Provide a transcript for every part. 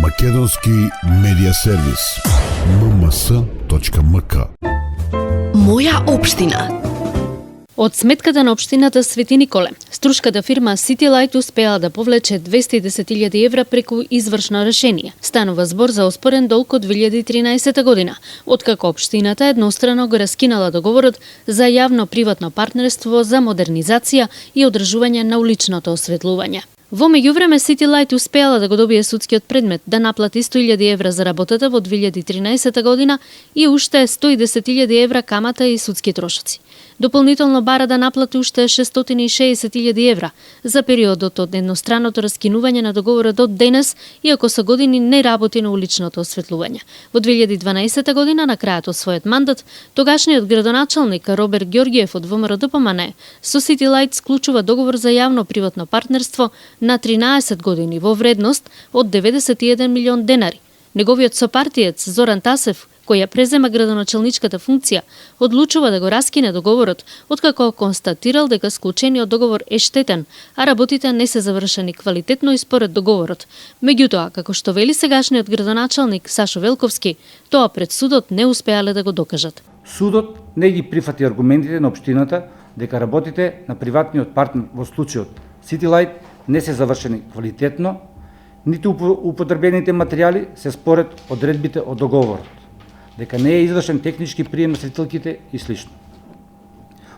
Македонски медиа сервис. mms.mk. Моја општина. Од сметката на општината Свети Николе, струшката фирма City Light успеала да повлече 210.000 евра преку извршно решение. Станува збор за оспорен долг од 2013 година, откако општината еднострано го раскинала договорот за јавно-приватно партнерство за модернизација и одржување на уличното осветлување. Во меѓувреме City Light успеала да го добие судскиот предмет да наплати 100.000 евра за работата во 2013 година и уште 110.000 евра камата и судски трошоци. Дополнително бара да наплати уште 660.000 евра за периодот од едностранното раскинување на договорот од денес, иако со години не работи на уличното осветлување. Во 2012 година, на крајот од својот мандат, тогашниот градоначалник Роберт Ѓорѓиев од ВМРО ДПМН со City Light склучува договор за јавно-приватно партнерство на 13 години во вредност од 91 милион денари. Неговиот сопартиец Зоран Тасев, кој ја презема градоначалничката функција, одлучува да го раскине договорот, откако констатирал дека склучениот договор е штетен, а работите не се завршени квалитетно и според договорот. Меѓутоа, како што вели сегашниот градоначалник Сашо Велковски, тоа пред судот не успеале да го докажат. Судот не ги прифати аргументите на општината дека работите на приватниот партнер во случајот City Light не се завршени квалитетно, ниту употребените материјали се според одредбите од договорот, дека не е извршен технички прием на светилките и слично.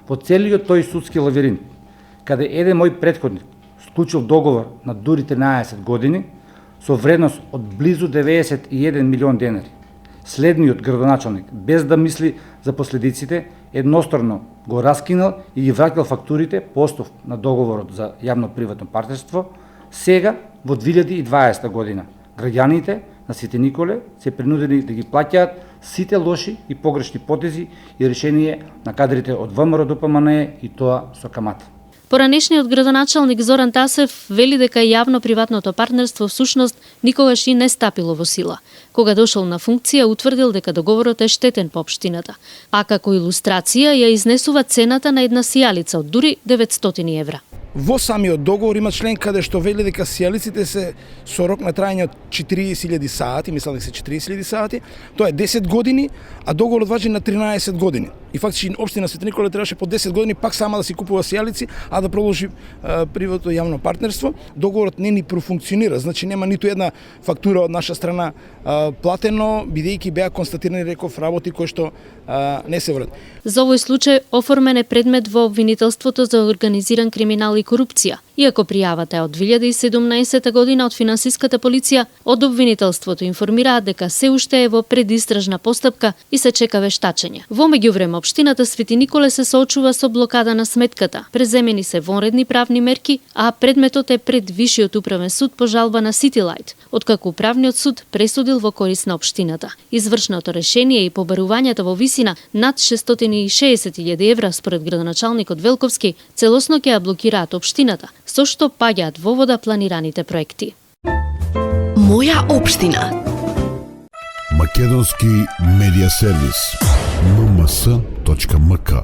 Во целиот тој судски лавиринт, каде еден мој претходник склучил договор на дури 13 години со вредност од близу 91 милион денари, следниот градоначалник, без да мисли за последиците, едностранно го раскинал и ги враќал фактурите по основ на договорот за јавно-приватно партнерство, сега во 2020 година граѓаните на Свети Николе се принудени да ги плаќаат сите лоши и погрешни потези и решение на кадрите од ВМРО ДПМН и тоа со камата. Поранешниот градоначалник Зоран Тасев вели дека јавно-приватното партнерство всушност никогаш и не стапило во сила. Кога дошол на функција, утврдил дека договорот е штетен по општината, а како илустрација ја изнесува цената на една сијалица од дури 900 евра. Во самиот договор има член каде што вели дека сијалиците се со рок на трајање од 40.000 сати, мислам дека се 40.000 сати, тоа е 10 години, а договорот важи на 13 години. И фактички општина Свети Николе требаше по 10 години пак сама да си купува сијалици, а да продолжи приватно јавно партнерство. Договорот не ни профункционира, значи нема ниту една фактура од наша страна платено, бидејќи беа констатирани, реков, работи кои што не се врат. За овој случај оформен е предмет во обвинителството за организиран криминал и корупција. Иако пријавата е од 2017 година од финансиската полиција, од обвинителството информираат дека се уште е во предистражна постапка и се чека вештачење. Во меѓувреме, општината Свети Николе се соочува со блокада на сметката. Преземени се вонредни правни мерки, а предметот е пред Вишиот управен суд по жалба на City Light, откако управниот суд пресудил во корист на општината. Извршното решение и побарувањата во висина над 660.000 евра според градоначалникот Велковски целосно ќе ја блокираат општината, со што паѓаат во вода планираните проекти. Моја општина. Македонски медиа сервис. mms.mk.